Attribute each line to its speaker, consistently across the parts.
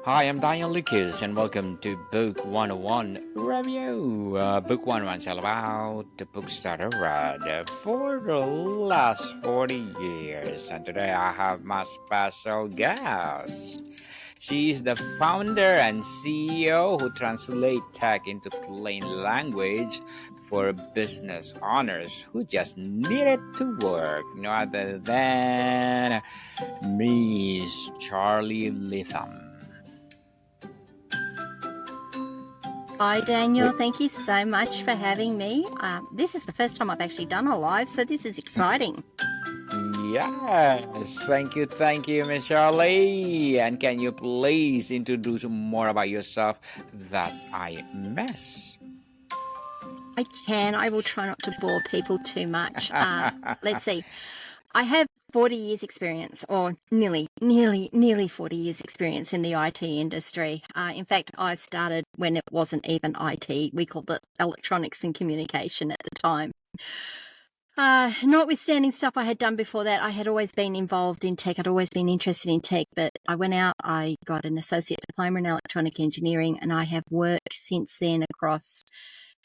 Speaker 1: Hi, I'm Daniel Lucas, and welcome to Book 101 Review. Book 101 is all about the books that I read for the last 40 years. And today I have my special guest. She is the founder and CEO who translate tech into plain language for business owners who just need it to work. No other than Miss Charly Leetham.
Speaker 2: Hi, Daniel. Thank you so much for having me. This is the first time I've actually done a live, so this is exciting.
Speaker 1: Yes, thank you, Miss Charlie. And can you please introduce more about yourself that I miss?
Speaker 2: I can. I will try not to bore people too much. Let's see. I have 40 years experience, or nearly 40 years experience in the IT industry. In fact, I started when it wasn't even IT. We called it electronics and communication at the time. Notwithstanding stuff I had done before that, I had always been involved in tech. I'd always been interested in tech, but I went out, I got an associate diploma in electronic engineering, and I have worked since then across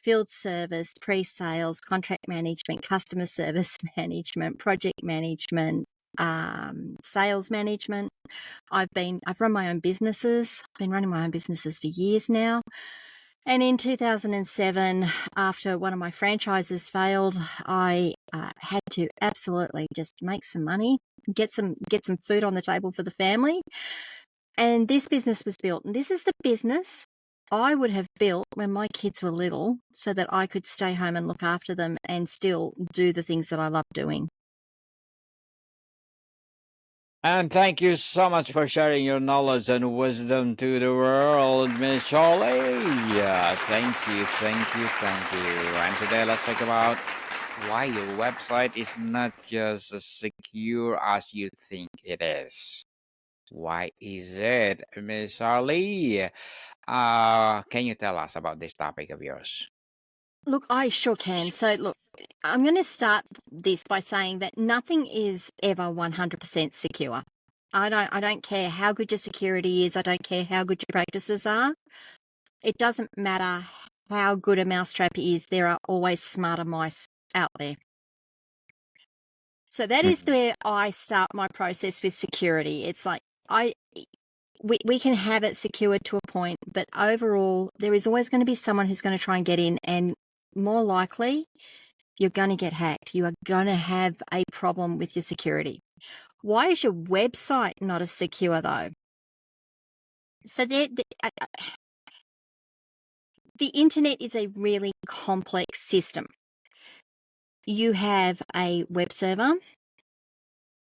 Speaker 2: field service, pre-sales, contract management, customer service management, project management, sales management. I've run my own businesses. I've been running my own businesses for years now. And in 2007, after one of my franchises failed, I had to absolutely just make some money, get some food on the table for the family. And this business was built. And this is the business I would have built when my kids were little so that I could stay home and look after them and still do the things that I love doing.
Speaker 1: And thank you so much for sharing your knowledge and wisdom to the world, Miss Charlie. Yeah, thank you. And today let's talk about why your website is not just as secure as you think it is. Why is it, Miss Charlie? Can you tell us about this topic of yours?
Speaker 2: Look, I sure can. So, look, I'm going to start this by saying that nothing is ever 100% secure. I don't care how good your security is. I don't care how good your practices are. It doesn't matter how good a mousetrap is. There are always smarter mice out there. So that is where I start my process with security. It's like we can have it secured to a point, but overall, there is always going to be someone who's going to try and get in, and more likely, you're going to get hacked. You are going to have a problem with your security. Why is your website not as secure, though? So the internet is a really complex system. You have a web server.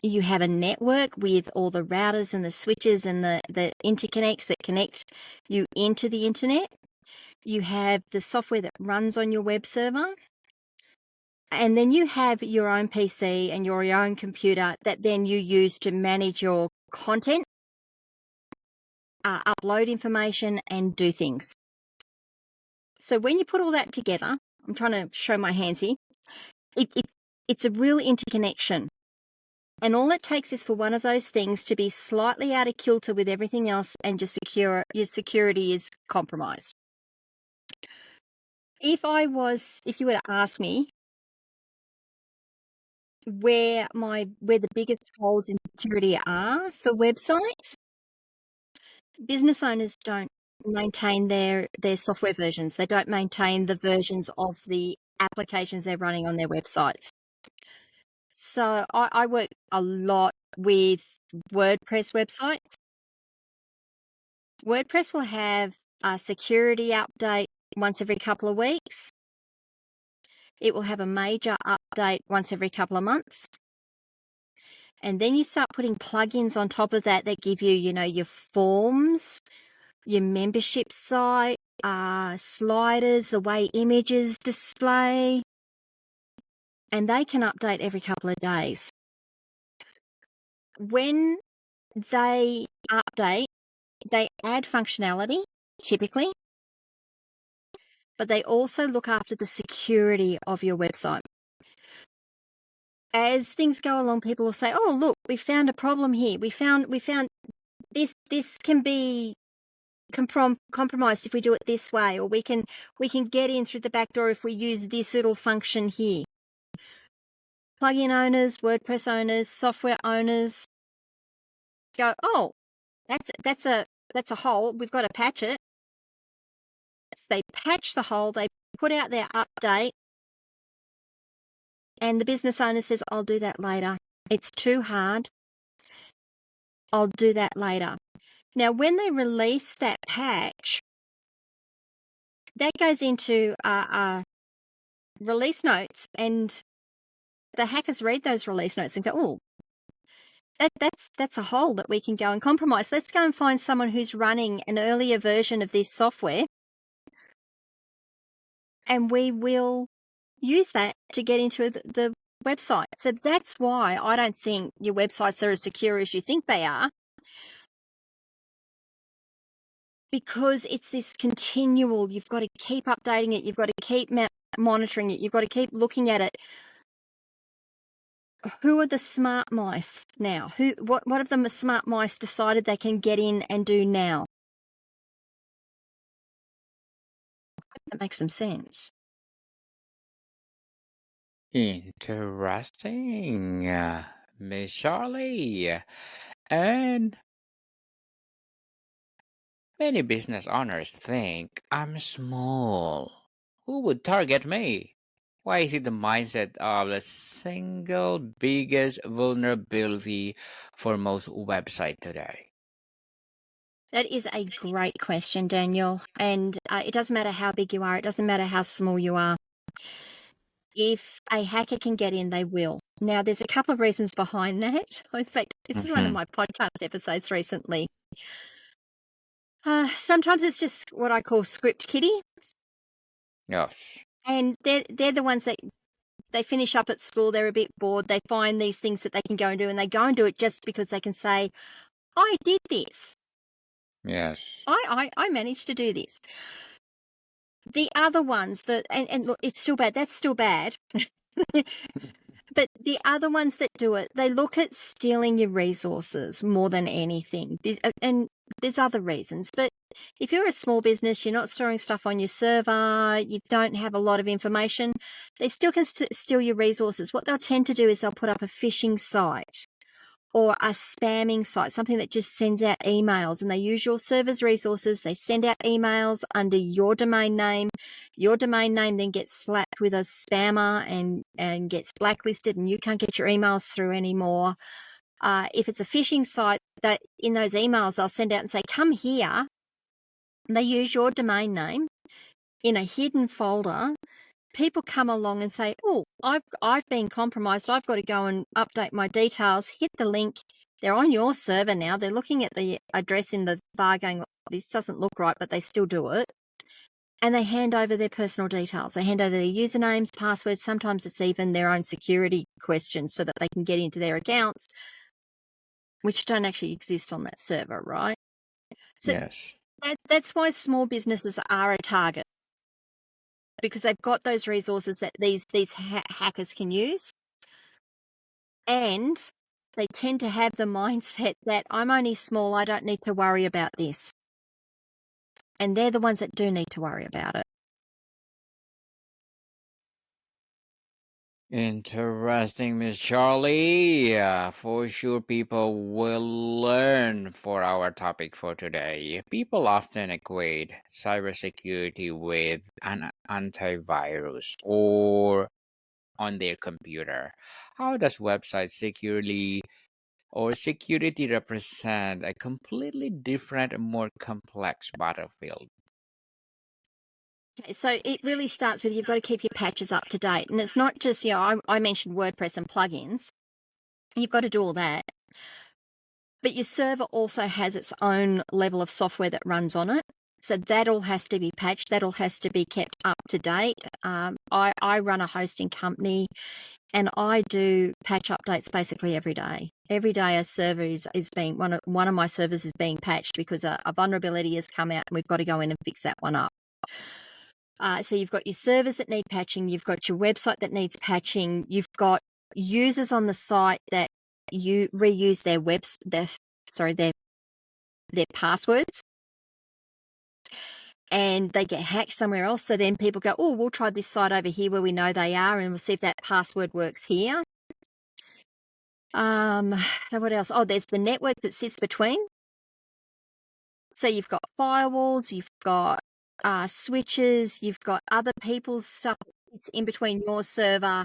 Speaker 2: You have a network with all the routers and the switches and the interconnects that connect you into the internet. You have the software that runs on your web server. And then you have your own PC and your own computer that then you use to manage your content, upload information, and do things. So when you put all that together, I'm trying to show my hands here, it's a real interconnection. And all it takes is for one of those things to be slightly out of kilter with everything else, and your security is compromised. If you were to ask me where the biggest holes in security are for websites, business owners don't maintain their software versions. They don't maintain the versions of the applications they're running on their websites. So I work a lot with WordPress websites. WordPress will have a security update once every couple of weeks. It will have a major update once every couple of months. And then you start putting plugins on top of that give you, your forms, your membership site, sliders, the way images display, and they can update every couple of days. When they update, they add functionality, typically, but they also look after the security of your website. As things go along, people will say, "Oh, look, we found a problem here. We found this can be compromised if we do it this way, or we can get in through the back door if we use this little function here. Plugin owners, WordPress owners, software owners go, oh, that's a hole. We've got to patch it. So they patch the hole. They put out their update, and the business owner says, "I'll do that later. It's too hard. I'll do that later." Now, when they release that patch, that goes into release notes, and the hackers read those release notes and go, "Oh, that's a hole that we can go and compromise. Let's go and find someone who's running an earlier version of this software, and we will use that to get into the website." So that's why I don't think your websites are as secure as you think they are, because it's this continual, you've got to keep updating it, you've got to keep monitoring it, you've got to keep looking at it. Who are the smart mice now? What have the smart mice decided they can get in and do now? That makes some sense.
Speaker 1: Interesting, Miss Charlie. And many business owners think I'm small. Who would target me? Why is it the mindset of the single biggest vulnerability for most websites today?
Speaker 2: That is a great question, Daniel. And it doesn't matter how big you are. It doesn't matter how small you are. If a hacker can get in, they will. Now, there's a couple of reasons behind that. In fact, this is one of my podcast episodes recently. Sometimes it's just what I call script kiddie.
Speaker 1: Yes.
Speaker 2: And they're the ones that they finish up at school, they're a bit bored, they find these things that they can go and do, and they go and do it just because they can say, I did this.
Speaker 1: Yes.
Speaker 2: I managed to do this. The other ones and look, it's still bad. That's still bad. But the other ones that do it, they look at stealing your resources more than anything. And there's other reasons. But if you're a small business, you're not storing stuff on your server, you don't have a lot of information, they still can steal your resources. What they'll tend to do is they'll put up a phishing site or a spamming site, something that just sends out emails, and they use your server's resources. They send out emails under your domain name. Your domain name then gets slapped with a spammer and gets blacklisted, and you can't get your emails through anymore. If it's a phishing site, that in those emails they'll send out and say, come here. And they use your domain name in a hidden folder. People come along and say, oh, I've been compromised. I've got to go and update my details. Hit the link. They're on your server now. They're looking at the address in the bar going, this doesn't look right, but they still do it. And they hand over their personal details. They hand over their usernames, passwords. Sometimes it's even their own security questions so that they can get into their accounts, which don't actually exist on that server, right? So
Speaker 1: yes.
Speaker 2: That's why small businesses are a target, because they've got those resources that these hackers can use, and they tend to have the mindset that I'm only small, I don't need to worry about this. And they're the ones that do need to worry about it.
Speaker 1: Interesting, Miss Charlie. For sure, people will learn for our topic for today. People often equate cybersecurity with an antivirus or on their computer. How does website security represent a completely different and more complex battlefield?
Speaker 2: Okay, so it really starts with, you've got to keep your patches up to date. And it's not just, I mentioned WordPress and plugins. You've got to do all that. But your server also has its own level of software that runs on it. So that all has to be patched. That all has to be kept up to date. I run a hosting company, and I do patch updates basically every day. Every day a server is being, one of my servers is being patched because a vulnerability has come out and we've got to go in and fix that one up. So you've got your servers that need patching, you've got your website that needs patching, you've got users on the site that you reuse their passwords. and they get hacked somewhere else. So then people go, oh, we'll try this site over here where we know they are, and we'll see if that password works here. What else? Oh, there's the network that sits between. So you've got firewalls, you've got switches, you've got other people's stuff. It's in between your server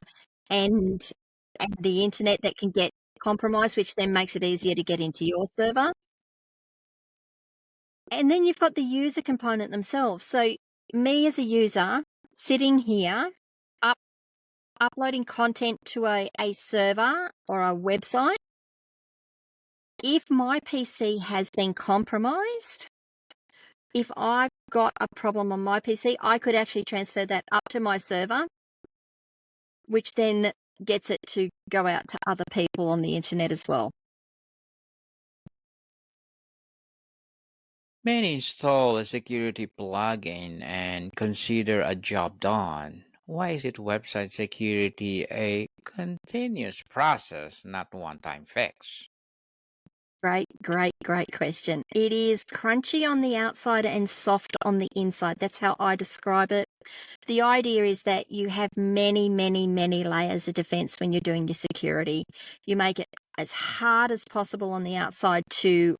Speaker 2: and the internet that can get compromised, which then makes it easier to get into your server. And then you've got the user component themselves. So me as a user sitting here, uploading content to a server or a website, if my PC has been compromised, if I've got a problem on my PC, I could actually transfer that up to my server, which then gets it to go out to other people on the internet as well.
Speaker 1: Many install a security plugin and consider a job done. Why is it website security a continuous process, not one-time fix?
Speaker 2: Great question. It is crunchy on the outside and soft on the inside. That's how I describe it. The idea is that you have many layers of defense when you're doing your security. You make it as hard as possible on the outside to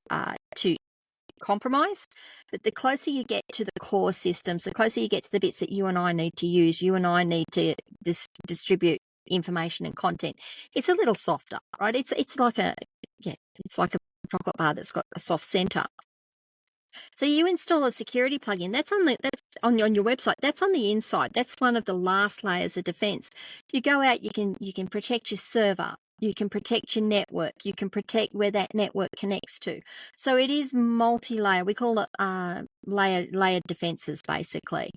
Speaker 2: compromise, but the closer you get to the core systems, the closer you get to the bits that you and I need to use, you and I need to distribute information and content, it's a little softer, right? It's like a chocolate bar that's got a soft center. So you install a security plugin. That's on your website. That's on the inside. That's one of the last layers of defense. You go out. You can protect your server. You can protect your network. You can protect where that network connects to. So it is multi-layer. We call it layered defenses. Basically,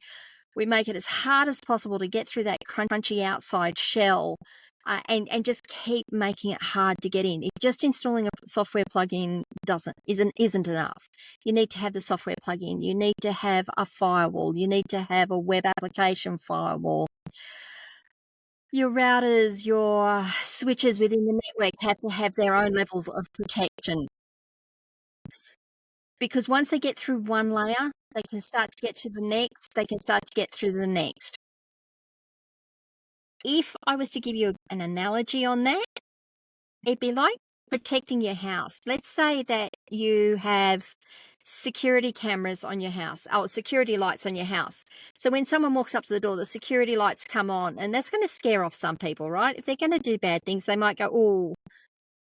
Speaker 2: we make it as hard as possible to get through that crunchy outside shell. And just keep making it hard to get in. Just installing a software plugin isn't enough. You need to have the software plugin. You need to have a firewall. You need to have a web application firewall. Your routers, your switches within the network have to have their own levels of protection. Because once they get through one layer, they can start to get to the next. They can start to get through the next. If I was to give you an analogy on that, it'd be like protecting your house. Let's say that you have security cameras on your house, or security lights on your house. So when someone walks up to the door, the security lights come on, and that's going to scare off some people, right? If they're going to do bad things, they might go, "Oh,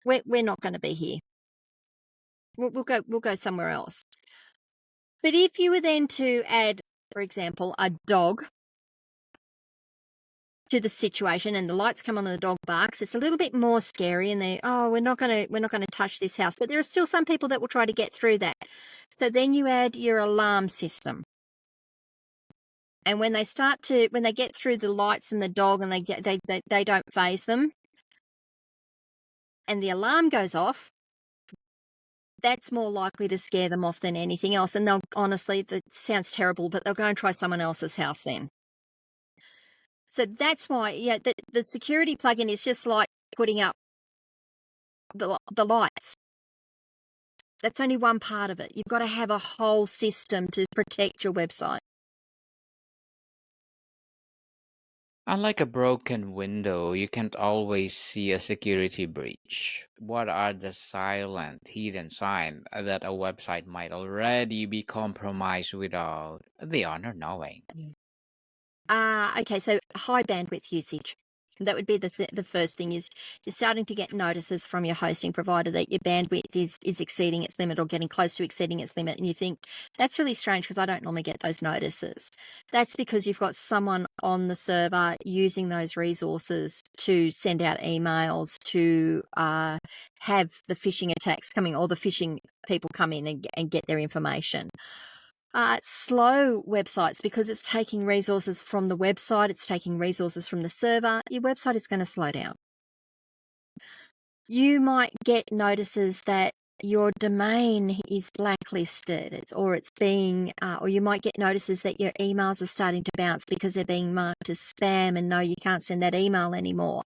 Speaker 2: we're not going to be here. We'll go somewhere else." But if you were then to add, for example, a dog to the situation and the lights come on and the dog barks, it's a little bit more scary, and we're not going to touch this house. But there are still some people that will try to get through that. So then you add your alarm system. And when they get through the lights and the dog and they don't phase them, and the alarm goes off, that's more likely to scare them off than anything else. And that sounds terrible, but they'll go and try someone else's house then. So that's why, the security plugin is just like putting up the lights. That's only one part of it. You've got to have a whole system to protect your website.
Speaker 1: Unlike a broken window, you can't always see a security breach. What are the silent, hidden signs that a website might already be compromised without the owner knowing?
Speaker 2: Okay, so high bandwidth usage. That would be the first thing. Is you're starting to get notices from your hosting provider that your bandwidth is exceeding its limit or getting close to exceeding its limit, and you think that's really strange because I don't normally get those notices. That's because you've got someone on the server using those resources to send out emails, to have the phishing attacks coming, or the phishing people come in and get their information. Slow websites, because it's taking resources from the website, it's taking resources from the server, your website is going to slow down. You might get notices that your domain is blacklisted, or you might get notices that your emails are starting to bounce because they're being marked as spam, and no, you can't send that email anymore.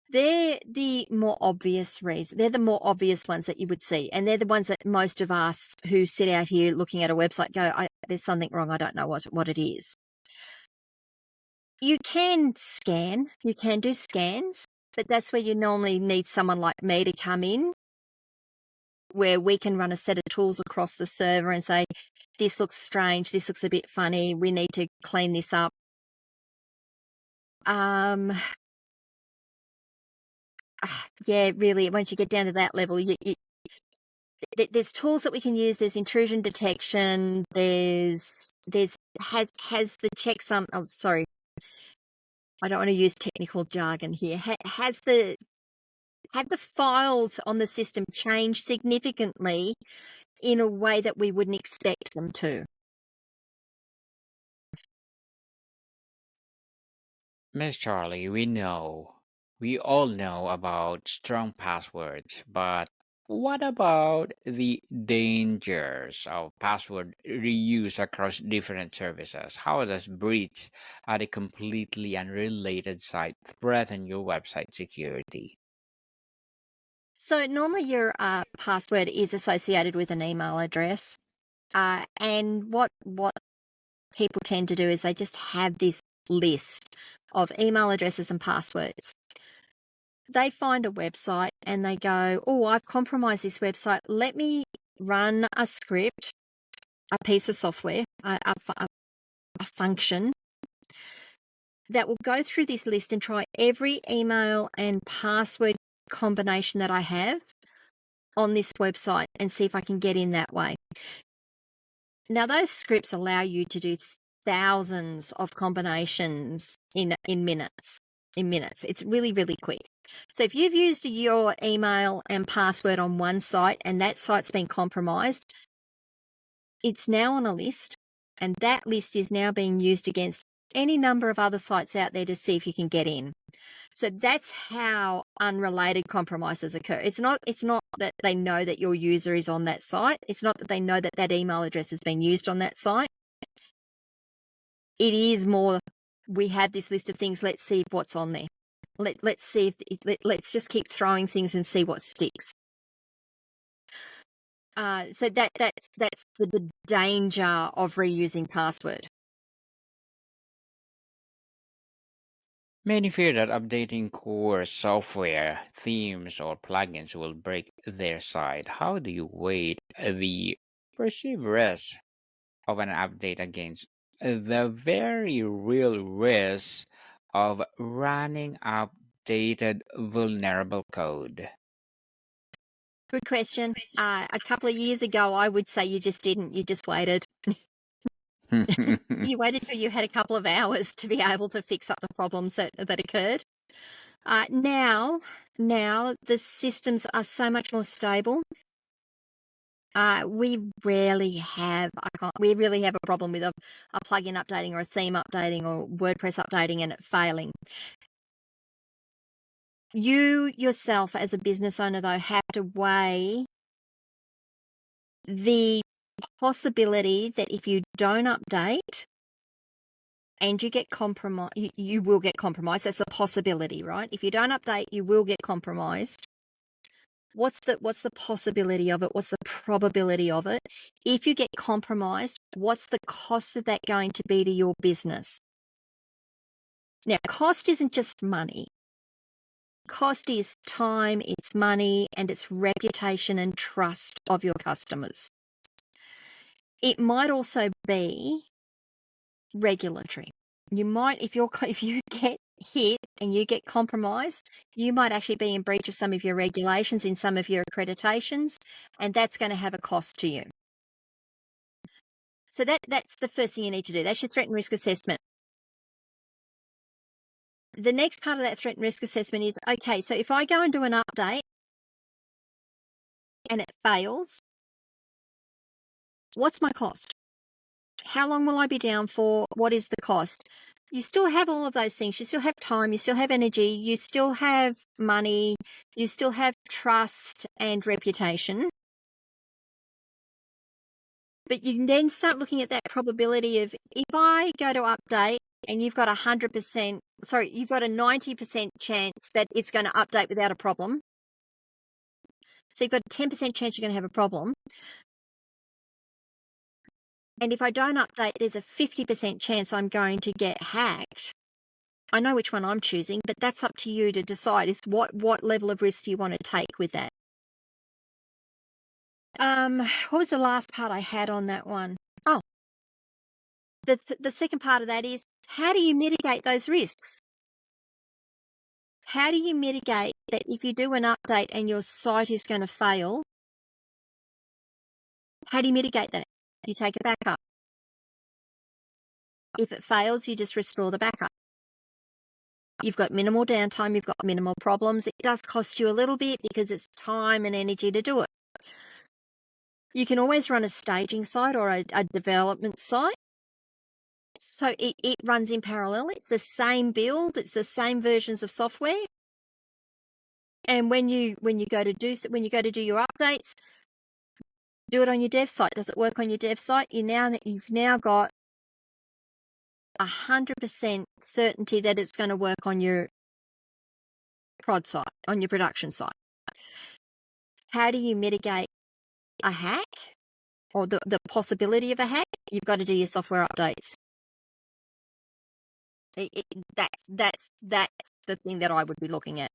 Speaker 2: They're the more obvious reason. They're the more obvious ones that you would see, and they're the ones that most of us who sit out here looking at a website go, "There's something wrong. I don't know what it is." You can scan. You can do scans, but that's where you normally need someone like me to come in, where we can run a set of tools across the server and say, "This looks strange. This looks a bit funny. We need to clean this up." Um, yeah, really. Once you get down to that level, there's tools that we can use. There's intrusion detection. Has the checksum. Oh, sorry, I don't want to use technical jargon here. Have the files on the system changed significantly in a way that we wouldn't expect them to?
Speaker 1: Miss Charlie, we all know about strong passwords, but what about the dangers of password reuse across different services? How does breach at a completely unrelated site threaten your website security?
Speaker 2: So normally your password is associated with an email address, and what people tend to do is they just have this list of email addresses and passwords. They find a website and they go, "Oh, I've compromised this website. Let me run a script, a piece of software, a function that will go through this list and try every email and password combination that I have on this website and see if I can get in that way." Now, those scripts allow you to do thousands of combinations in minutes. In minutes, it's really, really quick. So if you've used your email and password on one site and that site's been compromised, it's now on a list, and that list is now being used against any number of other sites out there to see if you can get in. So that's how unrelated compromises occur. It's not that they know that your user is on that site. It's not that they know that that email address has been used on that site. It is more, we have this list of things, let's see what's on there. Let's see if let's just keep throwing things and see what sticks. So that's the danger of reusing password.
Speaker 1: Many fear that updating core software, themes, or plugins will break their site. How do you weigh the perceived risk of an update against the very real risk of running updated vulnerable code?
Speaker 2: Good question. A couple of years ago, I would say you just didn't. You just waited. You waited till you had a couple of hours to be able to fix up the problems that occurred. Now the systems are so much more stable. We rarely have a problem with a plugin updating or a theme updating or WordPress updating and it failing. You yourself as a business owner, though, have to weigh the possibility that if you don't update and you get compromised, you will get compromised. That's a possibility, right? If you don't update, you will get compromised. What's the possibility of it? What's the probability of it? If you get compromised, what's the cost of that going to be to your business? Now, cost isn't just money. Cost is time, it's money, and it's reputation and trust of your customers. It might also be regulatory. You might, if you get hit and you get compromised, you might actually be in breach of some of your regulations in some of your accreditations, and that's going to have a cost to you. So that's the first thing you need to do. That's your threat and risk assessment. The next part of that threat and risk assessment is, okay, so if I go and do an update and it fails, what's my cost? How long will I be down for? What is the cost? You still have all of those things. You still have time, you still have energy, you still have money, you still have trust and reputation. But you can then start looking at that probability of, if I go to update and you've got 100%, you've got a 90% chance that it's going to update without a problem. So you've got a 10% chance you're going to have a problem. And if I don't update, there's a 50% chance I'm going to get hacked. I know which one I'm choosing, but that's up to you to decide is what level of risk do you want to take with that. What was the last part I had on that one? Oh, the second part of that is, how do you mitigate those risks? How do you mitigate that if you do an update and your site is going to fail? How do you mitigate that? You take a backup. If it fails, you just restore the backup. You've got minimal downtime, you've got minimal problems. It does cost you a little bit because it's time and energy to do it. You can always run a staging site or a development site. So it runs in parallel. It's the same build, it's the same versions of software. And when you go to do your updates, do it on your dev site. Does it work on your dev site? You've now got 100% certainty that it's going to work on your prod site, on your production site. How do you mitigate a hack or the possibility of a hack? You've got to do your software updates. That's the thing that I would be looking at.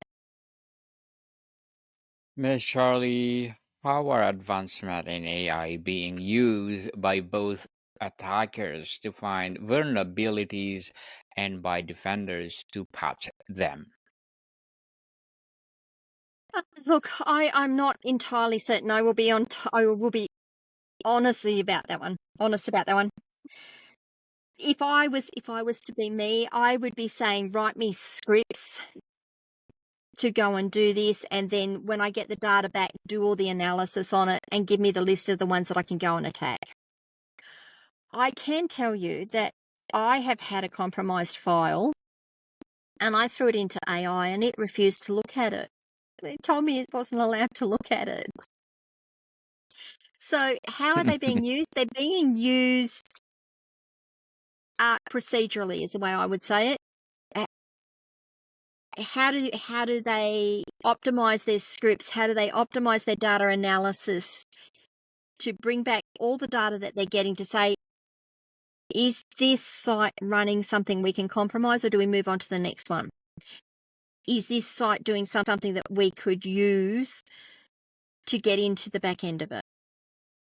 Speaker 1: Miss Charlie, how are advancements in AI being used by both attackers to find vulnerabilities and by defenders to patch them?
Speaker 2: Look, I'm not entirely certain. I will be honest about that one. If I was to be me, I would be saying, write me scripts to go and do this, and then when I get the data back, do all the analysis on it and give me the list of the ones that I can go and attack. I can tell you that I have had a compromised file and I threw it into AI and it refused to look at it. It told me it wasn't allowed to look at it. So how are they being used? They're being used procedurally is the way I would say it. How do they optimize their scripts? How do they optimize their data analysis to bring back all the data that they're getting to say, is this site running something we can compromise, or do we move on to the next one? Is this site doing something that we could use to get into the back end of it?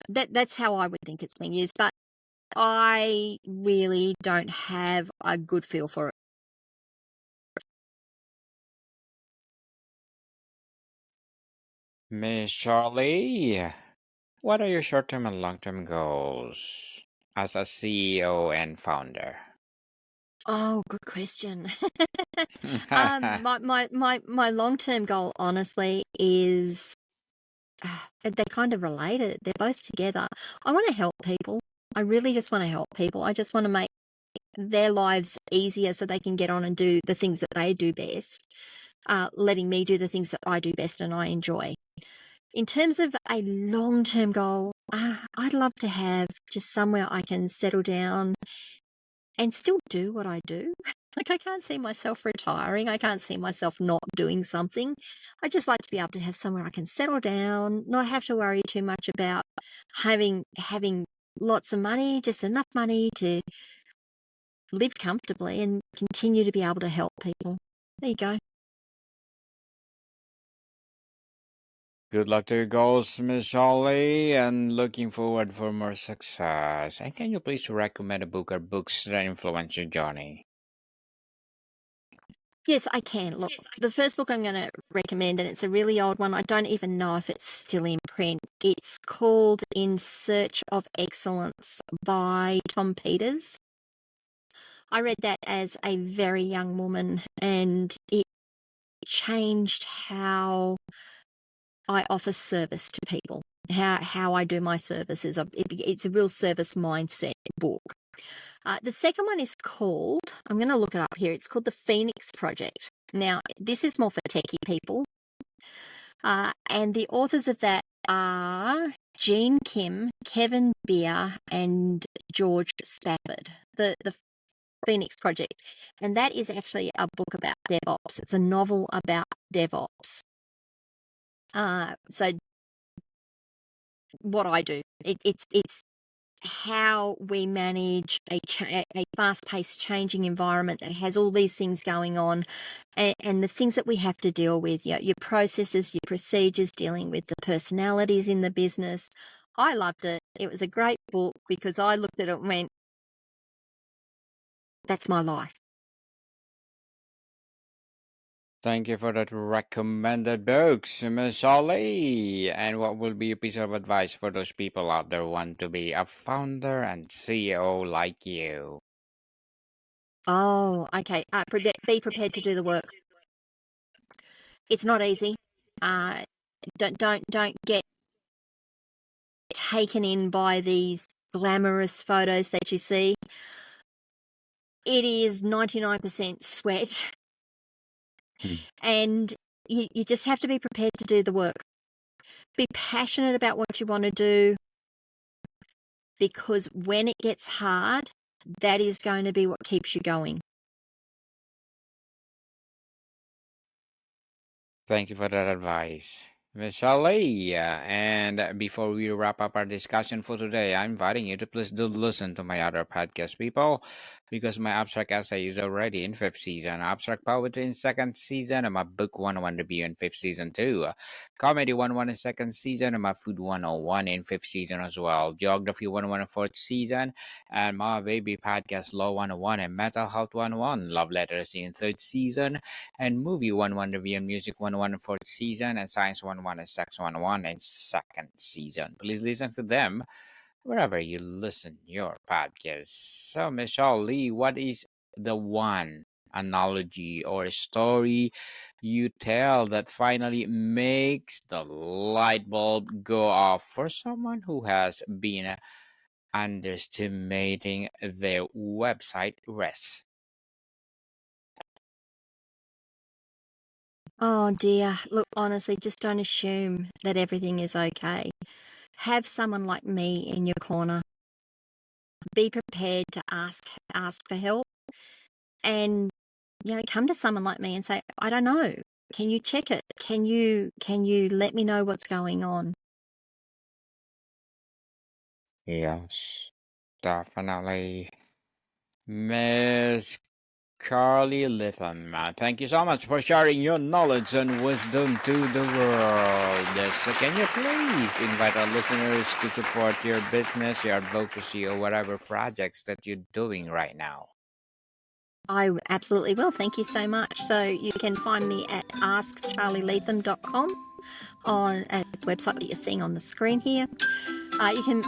Speaker 2: That's how I would think it's being used, but I really don't have a good feel for it.
Speaker 1: Miss Charlie, what are your short-term and long-term goals as a CEO and founder?
Speaker 2: Oh, good question. My long-term goal, honestly, is they're kind of related. They're both together. I want to help people. I really just want to help people. I just want to make their lives easier so they can get on and do the things that they do best, letting me do the things that I do best and I enjoy. In terms of a long-term goal, I'd love to have just somewhere I can settle down and still do what I do. Like, I can't see myself retiring. I can't see myself not doing something. I just like to be able to have somewhere I can settle down, not have to worry too much about having lots of money, just enough money to live comfortably and continue to be able to help people. There you go.
Speaker 1: Good luck to your goals, Miss Charlie, and looking forward for more success. And can you please recommend a book or books that influence your journey?
Speaker 2: Yes, I can. Look, the first book I'm going to recommend, and it's a really old one. I don't even know if it's still in print. It's called In Search of Excellence by Tom Peters. I read that as a very young woman, and it changed how I offer service to people, how I do my services. It's a real service mindset book. The second one is called, I'm going to look it up here, it's called The Phoenix Project. Now, this is more for techie people. And the authors of that are Jean Kim, Kevin Beer, and George Stafford. The Phoenix Project, and that is actually a book about DevOps. It's a novel about DevOps. So what I do, it's how we manage a fast-paced, changing environment that has all these things going on, and the things that we have to deal with. Your processes, your procedures, dealing with the personalities in the business. I loved it. It was a great book because I looked at it and went, "That's my life."
Speaker 1: Thank you for that recommended books, Miss Charlie. And what will be a piece of advice for those people out there who want to be a founder and CEO like you?
Speaker 2: Oh, okay. Be prepared to do the work. It's not easy. Don't get taken in by these glamorous photos that you see. It is 99% sweat, and you just have to be prepared to do the work. Be passionate about what you want to do, because when it gets hard, that is going to be what keeps you going.
Speaker 1: Thank you for that advice, Miss Charlie. And before we wrap up our discussion for today, I'm inviting you to please do listen to my other podcast, people, because my abstract essay is already in fifth season, abstract poetry in second season, and my book 101 review in fifth season too. Comedy 101 in second season, and my food 101 in fifth season as well. Geography 101 in fourth season, and my baby podcast Law 101 and Mental Health 101. Love letters in third season, and Movie 101 Review and Music 101 in fourth season, and Science 101 and Sex 101 in second season. Please listen to them wherever you listen your podcast. So, Michelle Lee, what is the one analogy or story you tell that finally makes the light bulb go off for someone who has been underestimating their website res?
Speaker 2: Oh dear. Look, honestly, just don't assume that everything is okay. Have someone like me in your corner. Be prepared to ask for help, and come to someone like me and say, "I don't know. Can you check it? Can you let me know what's going on?"
Speaker 1: Yes, definitely. Miss Charly Leetham, thank you so much for sharing your knowledge and wisdom to the world. So, can you please invite our listeners to support your business, your advocacy, or whatever projects that you're doing right now?
Speaker 2: I absolutely will. Thank you so much. So you can find me at askcharlyleetham.com on the website that you're seeing on the screen here. You can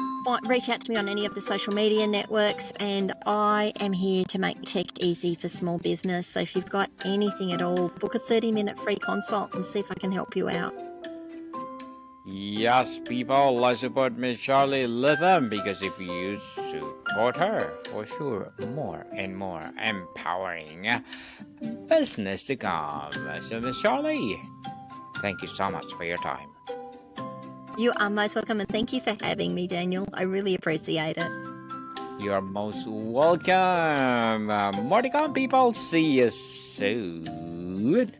Speaker 2: reach out to me on any of the social media networks, and I am here to make tech easy for small business. So if you've got anything at all, book a 30-minute free consult and see if I can help you out.
Speaker 1: Yes, people, let's support Miss Charly Leetham, because if you support her, for sure, more and more empowering business to come. So, Miss Charly, thank you so much for your time.
Speaker 2: You are most welcome, and thank you for having me, Daniel. I really appreciate it.
Speaker 1: You are most welcome. More to come, people. See you soon.